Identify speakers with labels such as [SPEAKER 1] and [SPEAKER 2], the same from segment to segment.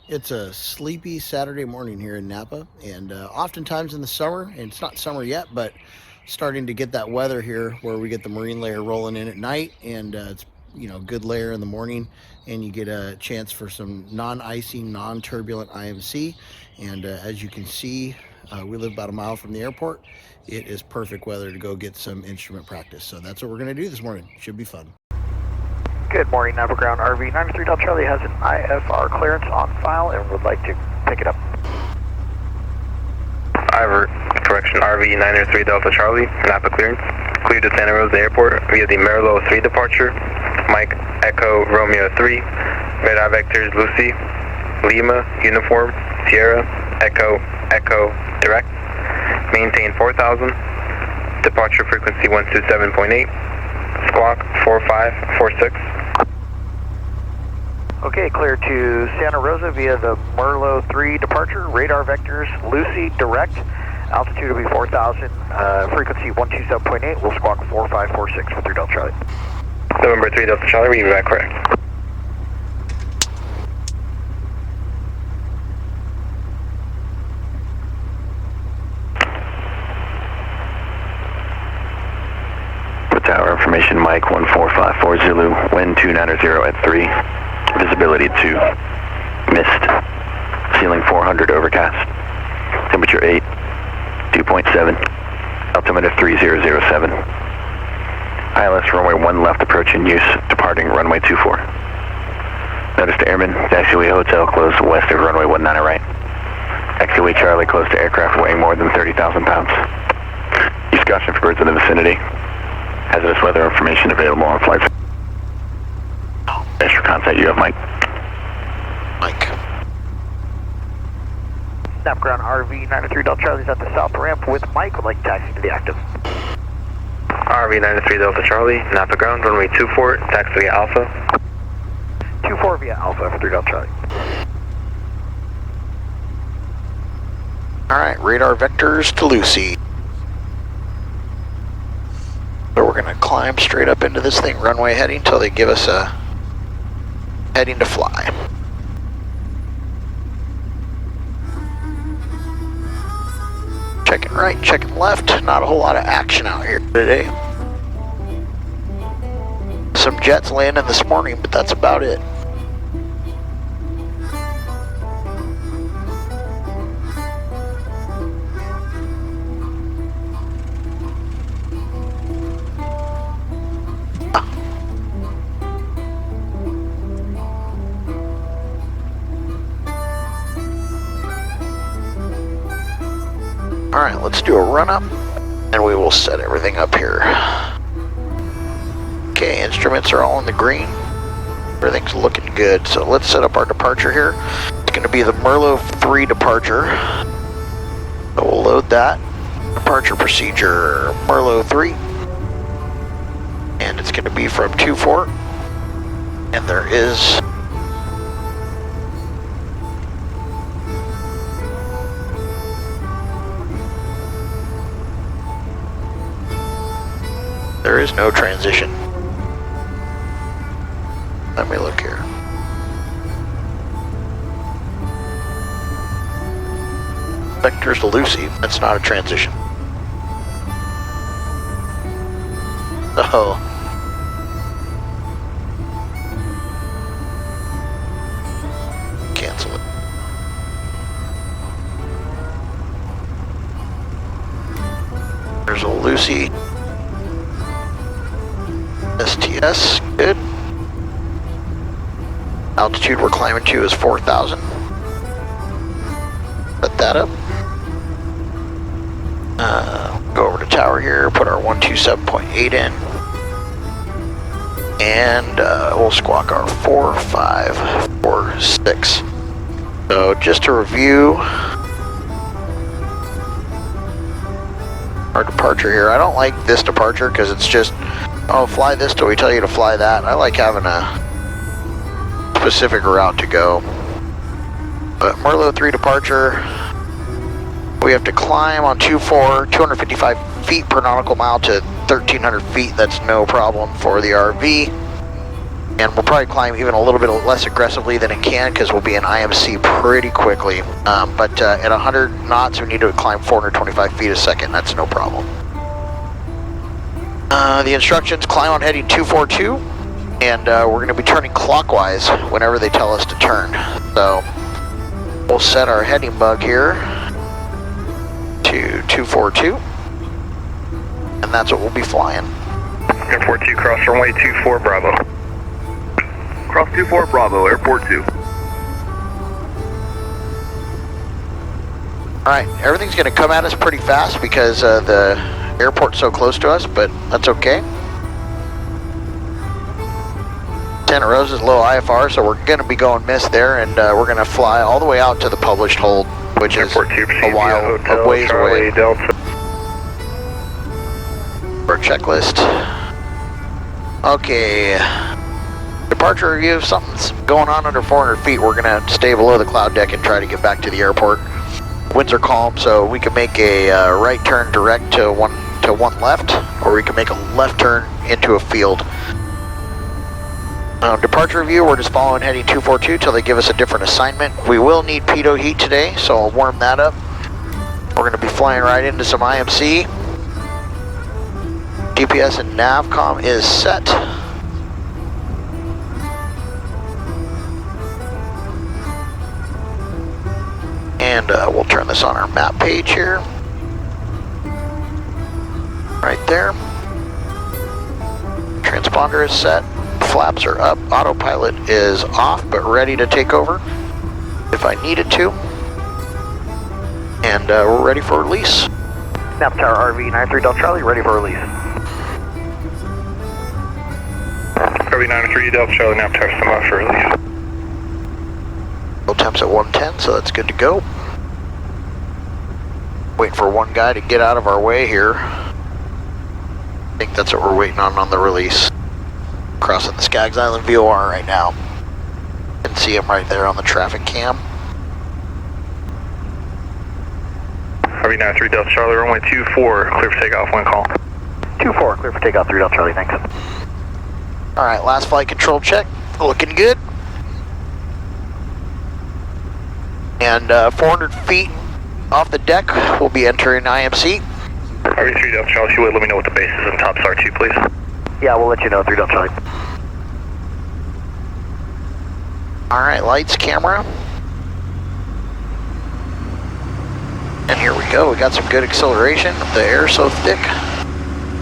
[SPEAKER 1] It's a sleepy Saturday morning here in Napa, and oftentimes in the summer, and it's not summer yet, but starting to get that weather here where we get the marine layer rolling in at night, and it's good layer in the morning, and you get a chance for some non-icing, non-turbulent IMC. And as you can see, we live about a mile from the airport. It is perfect weather to go get some instrument practice. So that's what we're going to do this morning. Should be fun.
[SPEAKER 2] Good morning, Napa Ground RV9A Delta Charlie has an IFR clearance on file and would like to pick it up.
[SPEAKER 3] Correction, RV9A Delta Charlie, Napa clearance. Cleared to Santa Rosa Airport via the Merlot 3 departure. Mike, Echo, Romeo 3. Radar vectors, Lucy, Lima, Uniform, Sierra, Echo, Echo, direct. Maintain 4,000. Departure frequency 127.8. Squawk 4546.
[SPEAKER 2] Okay, clear to Santa Rosa via the Merlot 3 departure. Radar vectors, Lucy, direct. Altitude will be 4,000. Frequency 127.8. We'll squawk 4546 with your Delta Charlie.
[SPEAKER 3] November 3 Delta Charlie, read back correct.
[SPEAKER 4] Tower information, Mike 1454 Zulu, wind 290 at 3, visibility 2, mist, ceiling 400 overcast, temperature 8, 2.7, altimeter 3007, ILS runway 1 left approach in use, departing runway 24. Notice to airman, taxiway hotel closed west of runway 19 right. Taxiway Charlie close to aircraft weighing more than 30,000 pounds. Use caution for birds in the vicinity. Hazardous weather information available on flight. Extra contact you have, Mike.
[SPEAKER 2] Napa Ground RV9A Delta Charlie's at the south ramp with Mike. Would like taxi to the active.
[SPEAKER 3] RV9A Delta Charlie, Napa Ground, runway 24, taxi via Alpha.
[SPEAKER 2] 24 via Alpha for 3 Delta Charlie.
[SPEAKER 1] Alright, radar vectors to Lucy. So we're going to climb straight up into this thing, runway heading, until they give us a heading to fly. Checking right, checking left. Not a whole lot of action out here today. Some jets landing this morning, but that's about it. Alright, let's do a run up and we will set everything up here. Okay, instruments are all in the green. Everything's looking good, so let's set up our departure here. It's going to be the Merlot 3 departure. So we'll load that. Departure procedure Merlot 3. And it's going to be from 24. And there is no transition. Let me look here. Vectors to Lucy, that's not a transition. Oh. Cancel it. There's a Lucy. STS, good. Altitude we're climbing to is 4,000. Set that up. Go over to tower here, put our 127.8 in. And we'll squawk our 4546. So just to review our departure here, I don't like this departure because it's just, oh, fly this till we tell you to fly that. I like having a specific route to go. But Merlot 3 departure, we have to climb on 24, 255 feet per nautical mile to 1,300 feet. That's no problem for the RV. And we'll probably climb even a little bit less aggressively than it can because we'll be in IMC pretty quickly. But at 100 knots, we need to climb 425 feet a second. That's no problem. The instructions, climb on heading 242, and we're going to be turning clockwise whenever they tell us to turn. So we'll set our heading bug here to 242, and that's what we'll be flying.
[SPEAKER 3] Airport 2, cross runway 24 Bravo.
[SPEAKER 5] Cross 24 Bravo, Airport 2.
[SPEAKER 1] Alright, everything's going to come at us pretty fast because the airport's so close to us, but that's okay. Santa Rosa is low IFR, so we're going to be going missed there, and we're going to fly all the way out to the published hold, which
[SPEAKER 3] Airport
[SPEAKER 1] is
[SPEAKER 3] 2,
[SPEAKER 1] a while, a ways away.
[SPEAKER 3] Delta.
[SPEAKER 1] For a checklist. Okay. Departure review. If something's going on under 400 feet, we're going to stay below the cloud deck and try to get back to the airport. Winds are calm, so we can make a right turn direct to one left, or we can make a left turn into a field. Departure review, we're just following heading 242 till they give us a different assignment. We will need pitot heat today, so I'll warm that up. We're going to be flying right into some IMC. GPS and NavCom is set. And we'll turn this on our map page here. Right there. Transponder is set. Flaps are up. Autopilot is off, but ready to take over if I needed to. And we're ready for release.
[SPEAKER 2] Napa Tower RV9A Delta Charlie, ready for release.
[SPEAKER 3] RV9A Delta Charlie, Napa Tower, stand by for release.
[SPEAKER 1] Fuel temps at 110, so that's good to go. Waiting for one guy to get out of our way here. I think that's what we're waiting on the release. Crossing the Skaggs Island VOR right now. You can see him right there on the traffic cam.
[SPEAKER 3] RV9A Delta Charlie, runway 24, clear for takeoff, one call.
[SPEAKER 2] 24, clear for takeoff, 3 Delta Charlie, thanks.
[SPEAKER 1] Alright, last flight control check. Looking good. And 400 feet off the deck, we'll be entering IMC.
[SPEAKER 3] RV3 Delta Charlie, if you would, let me know what the bases and tops are too, please.
[SPEAKER 2] Yeah, we'll let you know, 3 Delta Charlie.
[SPEAKER 1] Alright, lights, camera. And here we go, we got some good acceleration. The air's so thick.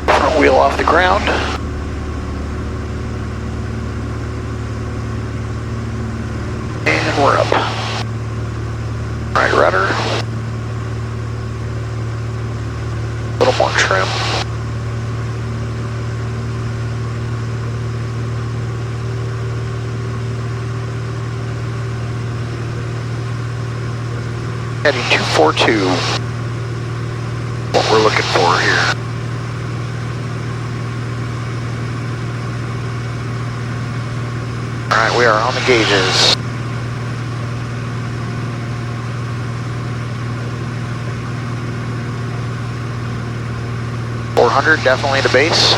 [SPEAKER 1] Front wheel off the ground. And we're up. Right rudder. A little more trim. Heading 242. What we're looking for here. Alright, we are on the gauges. Definitely the base.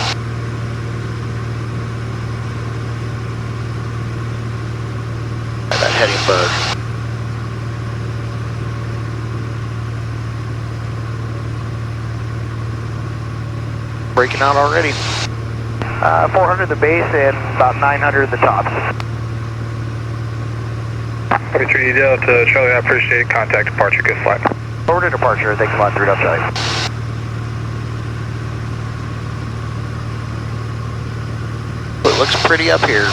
[SPEAKER 1] That heading bug. Breaking out already.
[SPEAKER 2] 400 the base and about 900 the tops.
[SPEAKER 3] RV3 Delta Charlie, I appreciate it. Contact departure, good flight.
[SPEAKER 2] Forward to departure, thanks a lot, 3 Delta Charlie.
[SPEAKER 1] It looks pretty up here.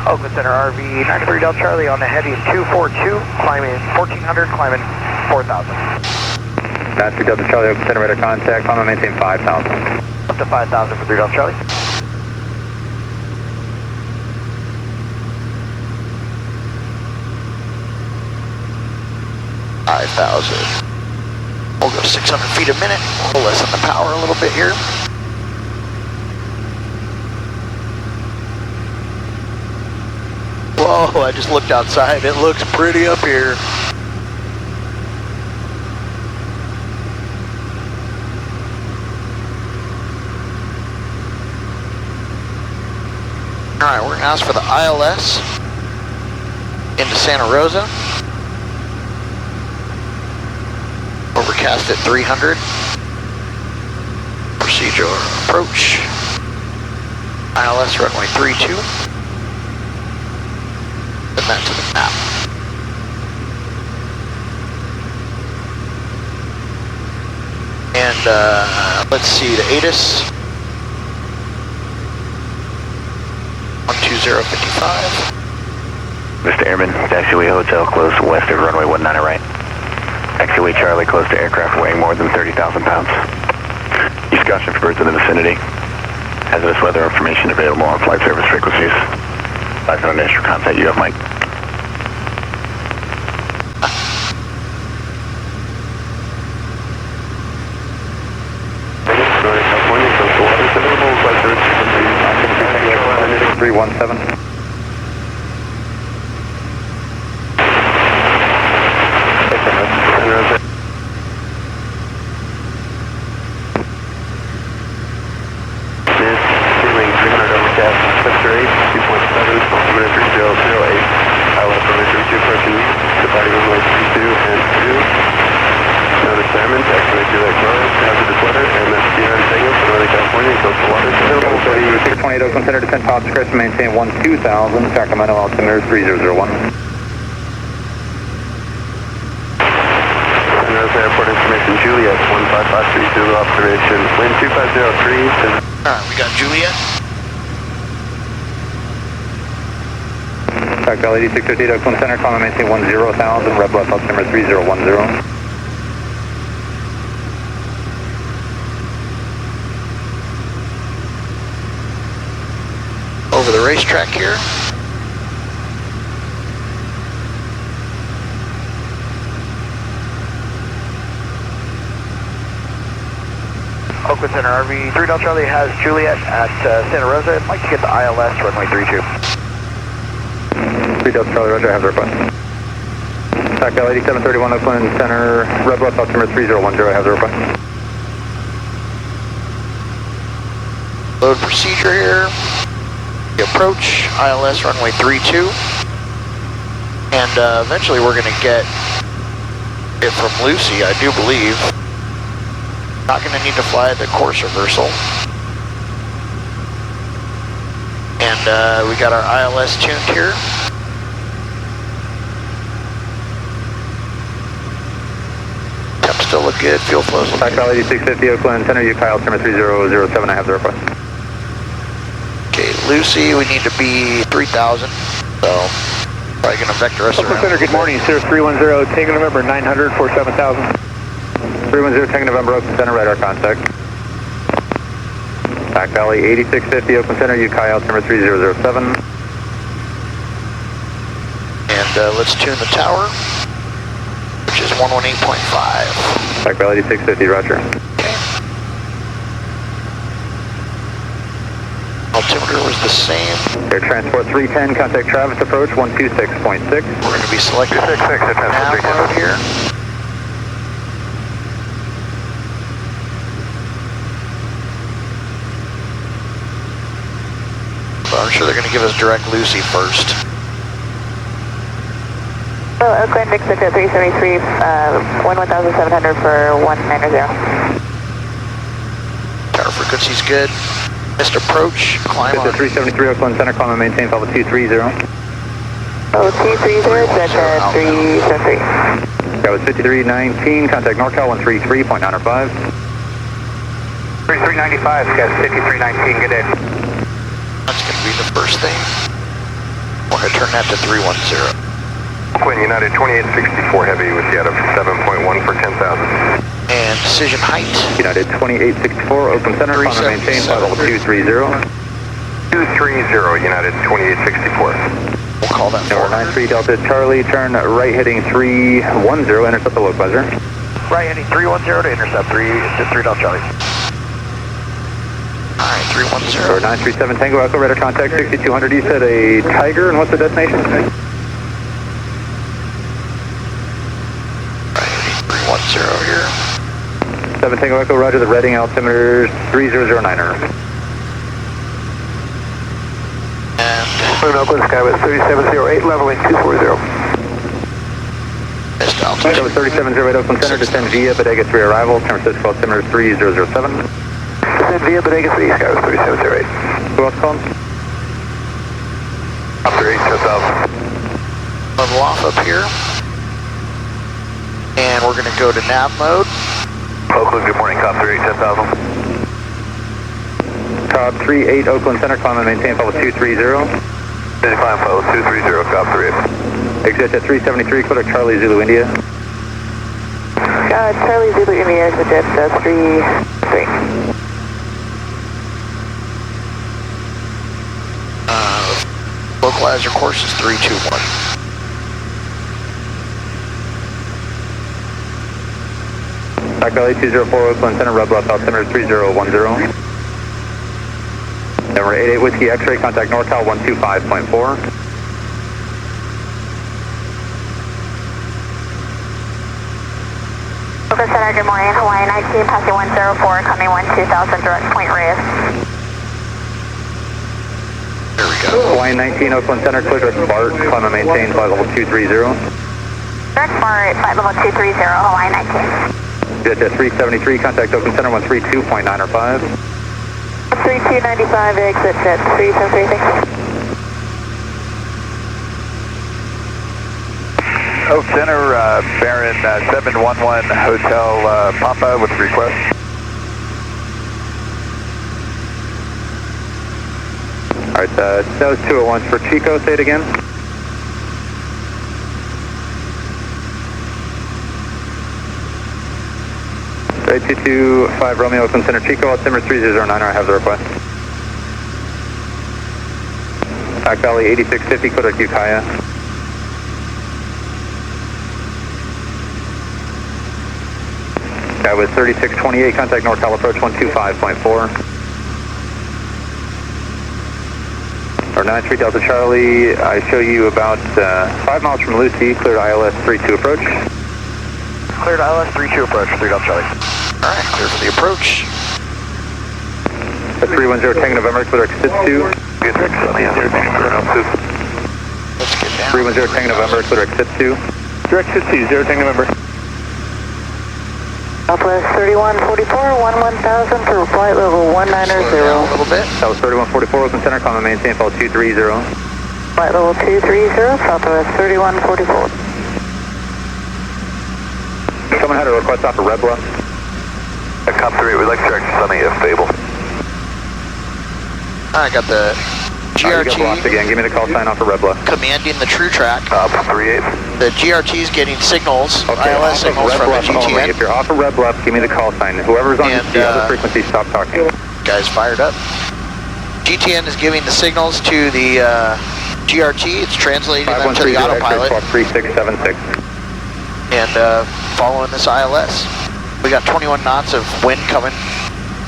[SPEAKER 2] Oakland Center RV9A Delta Charlie on the heading 242, climbing 1400, climbing 4000.
[SPEAKER 3] That's 3 Delta Charlie, Oakland Center radar contact, climb and maintain 5000.
[SPEAKER 2] Up to 5000 for 3 Delta Charlie.
[SPEAKER 1] We'll go 600 feet a minute. We'll lessen the power a little bit here. Whoa, I just looked outside. It looks pretty up here. Alright, we're going to ask for the ILS into Santa Rosa. Overcast at 300. Procedure approach. ILS runway 32. Send that to the map. And let's see, the ATIS 12055.
[SPEAKER 4] Mr. Airman, taxiway hotel close west of runway 19 right. Taxiway Charlie close to aircraft weighing more than 30,000 pounds. East Goshen for birds in the vicinity. Hazardous weather information available on flight service frequencies. Advise on initial contact, you have Mike.
[SPEAKER 5] California, coastal waters available, flight service frequency 317. Oakland Center, descent tops, crest, maintain 12000, Sacramento, altimeter 3001. Santa Rosa Airport information, Juliet, 15530, Zulu observation, wind 2503.
[SPEAKER 1] Alright, we got Juliet.
[SPEAKER 2] Tactile 8658, Oakland Center, climb and maintain 10,000, red left, altimeter 3010.
[SPEAKER 1] Over the racetrack here.
[SPEAKER 2] Oakland Center RV 3 Delta Charlie has Juliet at Santa Rosa. I'd like to get the ILS runway 32. 3 Delta Charlie, Roger, I have the request. Tactile 8731 Oakland Center, red left, altimeter 3010, I have the request.
[SPEAKER 1] Load procedure here. Approach, ILS runway 32. And eventually we're going to get it from Lucy, I do believe. Not going to need to fly the course reversal. And we got our ILS tuned here. Temps still look good, fuel flows look good.
[SPEAKER 2] Tactile 8650 Oakland Center, UK altimeter 3007, I have the request.
[SPEAKER 1] Okay, Lucy, we need to be 3,000, so probably going to vector us around.
[SPEAKER 2] Center, good morning, Sirius 310, Tango November 900 for 7,000. 310, Tango November, Oakland Center, radar contact. Tactile 8650 Oakland Center, UK altimeter 3007.
[SPEAKER 1] And let's tune the tower, which is 118.5.
[SPEAKER 2] Tactile 8650, roger.
[SPEAKER 1] Altimeter was the same.
[SPEAKER 2] Air Transport 310, contact Travis approach 126.6.
[SPEAKER 1] We're going to be selecting nav mode here. But I'm sure they're going to give us direct Lucy first.
[SPEAKER 6] Oakland, exit at 373, 1,700 for 190.
[SPEAKER 1] Tower frequency's good. Missed approach, climb on.
[SPEAKER 2] 373 Oakland Center, climb and maintain, follow 230.
[SPEAKER 6] Oh, 230, that's 373.
[SPEAKER 2] That was 5319, contact NorCal 133.905. 3395, got 5319, good day.
[SPEAKER 1] That's going to be the first thing. We're going to turn that to 310.
[SPEAKER 5] Quinn United 2864 heavy with you out of 7.1 for 10,000.
[SPEAKER 1] And decision height.
[SPEAKER 2] United 2864, open center, climb and maintain, follow 230.
[SPEAKER 5] 230 United 2864.
[SPEAKER 1] We'll call that
[SPEAKER 2] Number 93 Delta Charlie, turn right heading 310, intercept the localizer. Right heading 310 to intercept 3 Delta Charlie.
[SPEAKER 1] Alright, 310.
[SPEAKER 2] Number 937 Tango Echo, radar contact 6200, you said a Tiger, and what's the destination?
[SPEAKER 1] Right, 310 here.
[SPEAKER 2] 7 Tango Echo, roger, the Reading altimeter 3009er.
[SPEAKER 1] And
[SPEAKER 2] Oakland Skywest 3708, leveling 240.
[SPEAKER 1] Missed altitude.
[SPEAKER 5] Skywest 3708 Oakland Center, descend via Bodega 3 arrival, San Francisco altimeter 3007.
[SPEAKER 2] Descend via Bodega 3, Skywest 3708.
[SPEAKER 5] Who else called?
[SPEAKER 2] Copter 8, 10,000.
[SPEAKER 1] Level off up here. And we're going to go to nav mode.
[SPEAKER 2] Oakland, good morning, Copter 8, 10,000.
[SPEAKER 5] Cobb 38 Oakland Center, climb and maintain level 230.
[SPEAKER 2] Busy climb level 230, Copter 8.
[SPEAKER 5] Exit at 373, clear to Charlie Zulu India.
[SPEAKER 6] Charlie Zulu India, exit at 33.
[SPEAKER 1] Localizer course is 321.
[SPEAKER 5] Back Valley 204 Oakland Center, red bluff altimeter 3010. Number 88 Whiskey X-ray, contact NorCal 125.4.
[SPEAKER 6] Oakland Center, good morning. Hawaii 19, passing 104, coming 12000, direct point Reyes.
[SPEAKER 1] There we go.
[SPEAKER 5] Hawaii 19 Oakland Center, clear to BART, climb and maintain flight level 230.
[SPEAKER 6] Direct BART, flight level 230, Hawaii 19.
[SPEAKER 5] Jet at 373, contact Oakland Center 132.905.
[SPEAKER 6] 3295, exit at 373, thanks.
[SPEAKER 2] Oak Center, Baron 711 Hotel Papa with request.
[SPEAKER 5] Alright, that was 201 for Chico, say it again. Right, 225 Romeo Oakland Center, Chico, altimeter 3009, I have the request. Back Valley 8650, clear to Ukiah. That was 3628, contact NorCal approach 125.4. Or 93 Delta Charlie, I show you about 5 miles from Lucy, cleared ILS 32 approach.
[SPEAKER 2] Cleared ILS 32 approach, 3 Delta Charlie.
[SPEAKER 1] Alright, clear for the approach.
[SPEAKER 5] At 310 Tango November, clear exit 2.
[SPEAKER 2] Good,
[SPEAKER 1] Let's get down.
[SPEAKER 5] 310 Tango November, clear exit 2.
[SPEAKER 2] Direct 2, 0 Tango November.
[SPEAKER 6] Southwest 3144, 11000 for flight level 190.
[SPEAKER 1] Slow down a little bit.
[SPEAKER 5] That was 3144 Oakland Center, climb and maintain flight 230.
[SPEAKER 6] Flight level 230, Southwest 3144.
[SPEAKER 5] Someone had a request off of Red Bluff.
[SPEAKER 2] Cop 3, we'd like to check Sunny if stable.
[SPEAKER 1] I got the
[SPEAKER 5] You got blocked
[SPEAKER 1] GRT
[SPEAKER 5] again, give me the call sign off of Red Bluff.
[SPEAKER 1] commanding the true track.
[SPEAKER 2] 38.
[SPEAKER 1] The GRT is getting signals,
[SPEAKER 5] Okay,
[SPEAKER 1] ILS
[SPEAKER 5] off of
[SPEAKER 1] signals
[SPEAKER 5] Red
[SPEAKER 1] from the
[SPEAKER 5] Bluff only.
[SPEAKER 1] GTN.
[SPEAKER 5] If you're off of Red Bluff, give me the call sign. Whoever's on
[SPEAKER 1] And,
[SPEAKER 5] the other frequency, stop talking.
[SPEAKER 1] Guys fired up. GTN is giving the signals to the GRT. It's translating them to the
[SPEAKER 5] 5130
[SPEAKER 1] autopilot
[SPEAKER 5] X-ray 3676.
[SPEAKER 1] and following this ILS. We got 21 knots of wind coming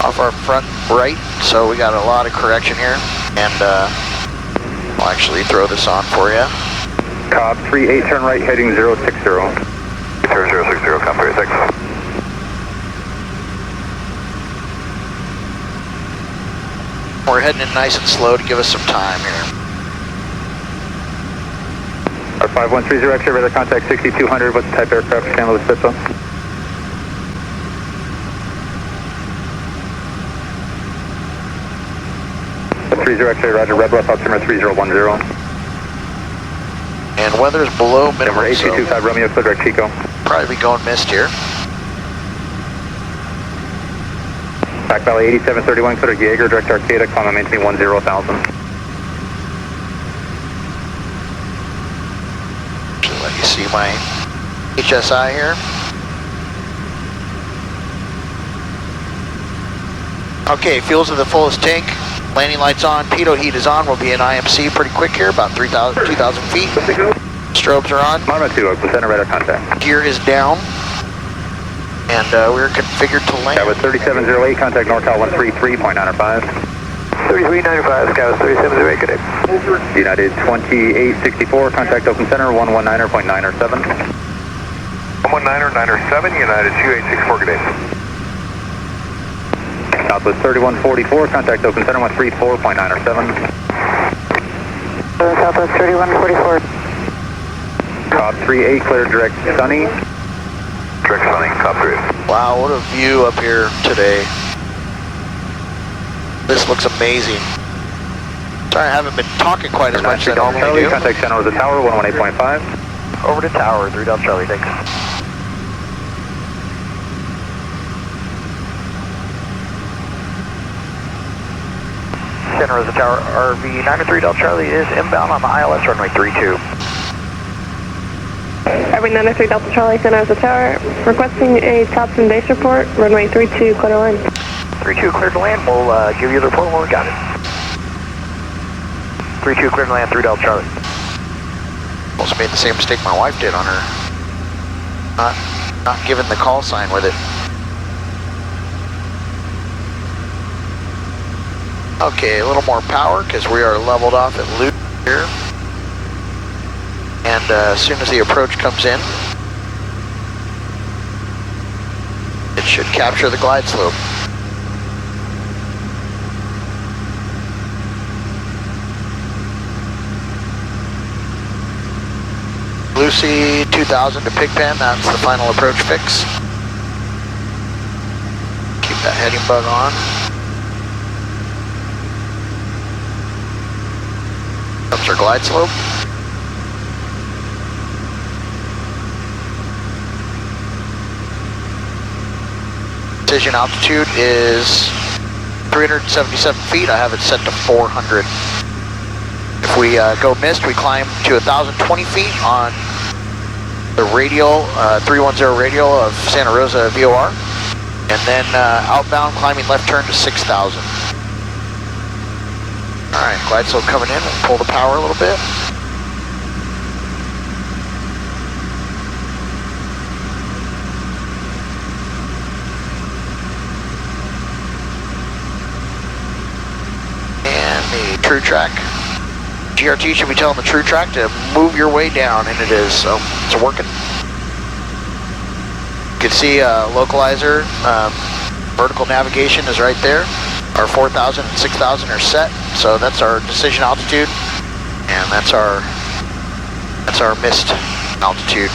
[SPEAKER 1] off our front right, so we got a lot of correction here. And I'll actually throw this on for you.
[SPEAKER 5] Cobb 38, turn right, heading 060.
[SPEAKER 2] Turn 060, cop 3, thanks.
[SPEAKER 1] We're heading in nice and slow to give us some time here.
[SPEAKER 5] Our 5130 X-ray, radar contact 6200. What's the type aircraft? San Luis Obispo. The 30 X-ray, roger, Red Bluff, altimeter 3010.
[SPEAKER 1] And weather's below minimum,
[SPEAKER 5] Number
[SPEAKER 1] so
[SPEAKER 5] 8225 Romeo, clear direct Chico.
[SPEAKER 1] probably be going missed here.
[SPEAKER 5] Back Valley 8731, clear to Jaeger, direct Arcata, climb and maintain 10,000.
[SPEAKER 1] Actually, let me see my HSI here. Okay, fuel's at the fullest tank. Landing lights on, pitot heat is on. We'll be in IMC pretty quick here, about 2,000 feet. Strobes are on.
[SPEAKER 5] Mama 2, Oakland Center, radar contact.
[SPEAKER 1] Gear is down. And we're configured to land.
[SPEAKER 5] That was 3708, contact NorCal 133.905.
[SPEAKER 2] 3395, Scouts 3708, good day.
[SPEAKER 5] United 2864, contact Oakland Center 119.907.
[SPEAKER 2] 119.907, United 2864, good day.
[SPEAKER 5] Southwest 3144, contact Oakland Center 134.907.
[SPEAKER 6] Southwest 3144.
[SPEAKER 5] Cop 38, clear direct sunny.
[SPEAKER 2] Direct sunny, cop 3.
[SPEAKER 7] Wow, what a view up here today. This looks amazing. Sorry, I haven't been talking quite as much as I normally do.
[SPEAKER 5] Contact Santa Rosa Tower, 118.5.
[SPEAKER 2] Over to Tower, 3 Delta Charlie, thanks. Santa Rosa Tower, RV9A Delta Charlie is inbound on the ILS runway 32.
[SPEAKER 8] RV9A Delta Charlie, Santa Rosa Tower, requesting a tops and base report, runway 32, clear to land.
[SPEAKER 2] 32 cleared to land, we'll give you the report when we got it. 32 cleared to land, 3 Delta Charlie.
[SPEAKER 7] Almost made the same mistake my wife did on her. Not giving the call sign with it. Okay, a little more power because we are leveled off at loop here. And as soon as the approach comes in, it should capture the glide slope. Lucy 2000 to Pigpen, that's the final approach fix. Keep that heading bug on. Comes our glide slope. Decision altitude is 377 feet. I have it set to 400. If we go missed, we climb to 1,020 feet on the radial, 310 radial of Santa Rosa VOR. And then outbound climbing left turn to 6,000. All right, glide slope coming in. We'll pull the power a little bit. And the true track. GRT should be telling the true track to move your way down, and it is, so it's working. You can see localizer, vertical navigation is right there. Our 4,000 and 6,000 are set, so that's our decision altitude, and that's our missed altitude.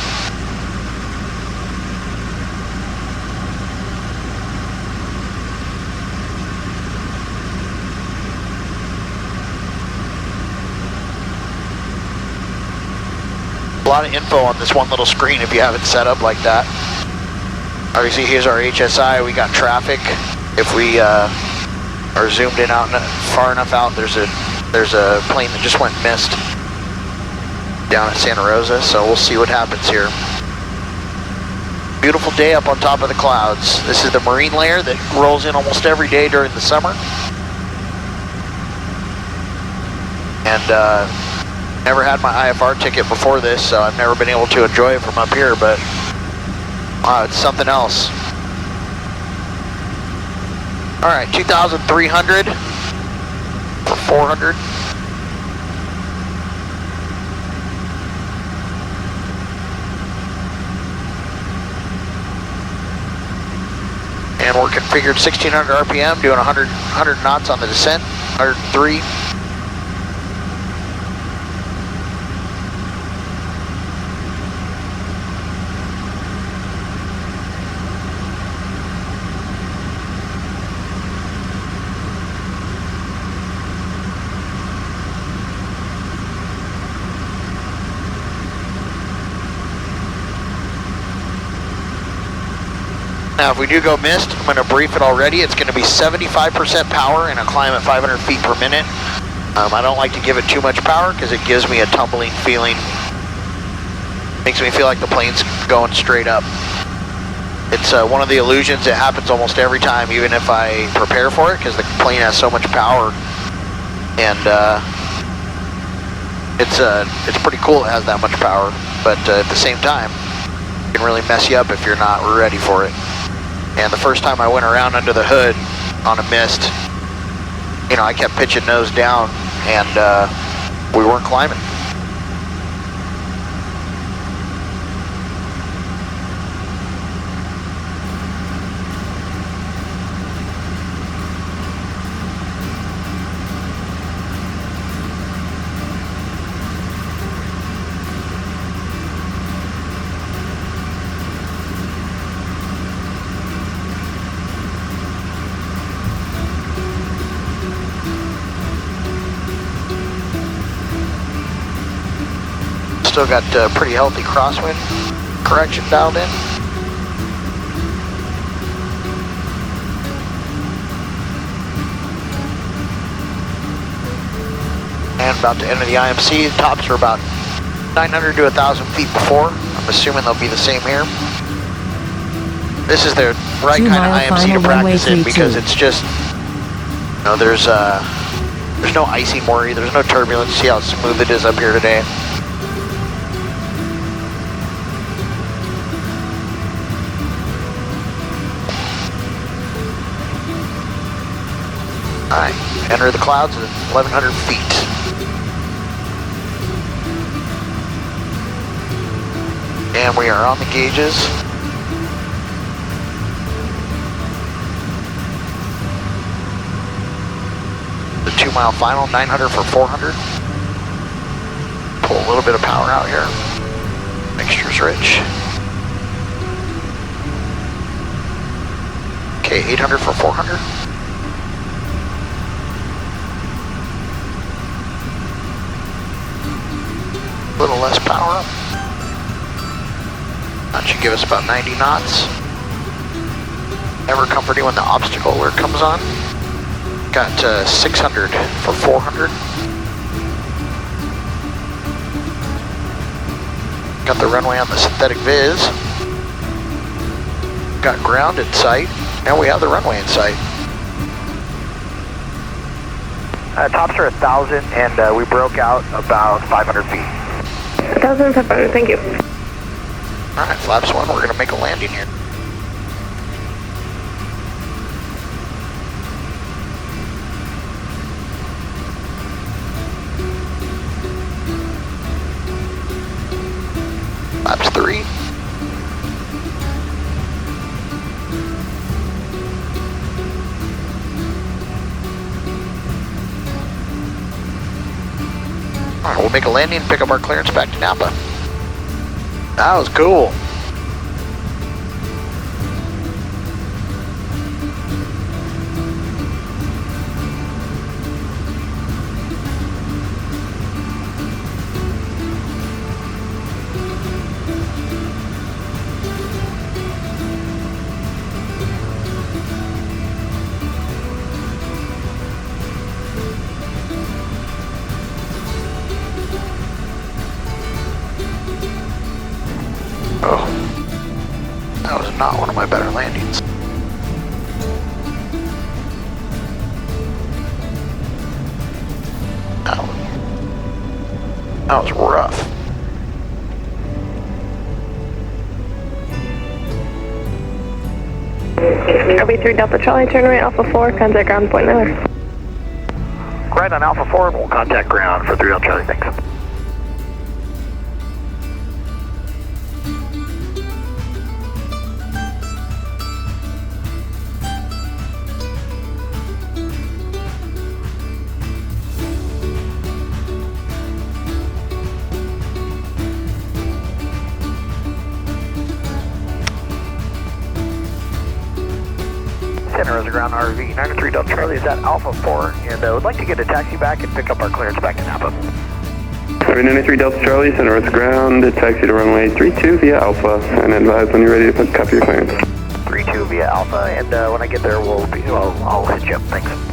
[SPEAKER 7] A lot of info on this one little screen if you have it set up like that. Obviously, here's our HSI. We got traffic. If we are zoomed in out far enough out, there's a plane that just went missed down at Santa Rosa. So we'll see what happens here. Beautiful day up on top of the clouds. This is the marine layer that rolls in almost every day during the summer. And never had my IFR ticket before this, so I've never been able to enjoy it from up here, but wow, it's something else. All right, 2,300 for 400. And we're configured 1,600 RPM, doing 100 knots on the descent, 103. Now, if we do go missed, I'm going to brief it already. It's going to be 75% power and a climb at 500 feet per minute. I don't like to give it too much power because it gives me a tumbling feeling. Makes me feel like the plane's going straight up. It's one of the illusions that happens almost every time, even if I prepare for it, because the plane has so much power. And it's pretty cool it has that much power. But at the same time, it can really mess you up if you're not ready for it. And the first time I went around under the hood on a mist, you know, I kept pitching nose down and we weren't climbing. Still got pretty healthy crosswind correction dialed in. And about to enter the IMC. The tops are about 900 to 1,000 feet before. I'm assuming they'll be the same here. This is the right kind of IMC to practice in because it's just, you know, there's no icing worry, there's no turbulence. See how smooth it is up here today. Alright, enter the clouds at 1,100 feet. And we are on the gauges. The 2 mile final, 900 for 400. Pull a little bit of power out here. Mixture's rich. Okay, 800 for 400. A little less power up. That should give us about 90 knots. Never comforting when the obstacle alert comes on. Got 600 for 400. Got the runway on the synthetic viz. Got ground in sight. And we have the runway in sight.
[SPEAKER 2] Tops are 1,000 and we broke out about 500 feet.
[SPEAKER 8] 1,500, thank you.
[SPEAKER 7] Alright, flaps 1, we're going to make a landing here. Flaps 3. Alright, we'll make a landing and pick up our clearance back to Napa. That was cool. Oh, that was not one of my better landings. That was rough.
[SPEAKER 8] RB3 Delta Charlie, turn right Alpha 4, contact ground point there.
[SPEAKER 2] Right on Alpha 4, we'll contact ground for 3 Delta Charlie, thanks. Santa Rosa ground RV9A Delta Charlie is at Alpha 4 and would like to get a taxi back and pick up our clearance back to Napa.
[SPEAKER 9] RV9A Delta Charlie, Santa Rosa ground, taxi to runway 32 via Alpha, and advise when you're ready to copy your clearance.
[SPEAKER 2] 32 via Alpha, and when I get there, I'll hit you up. Thanks.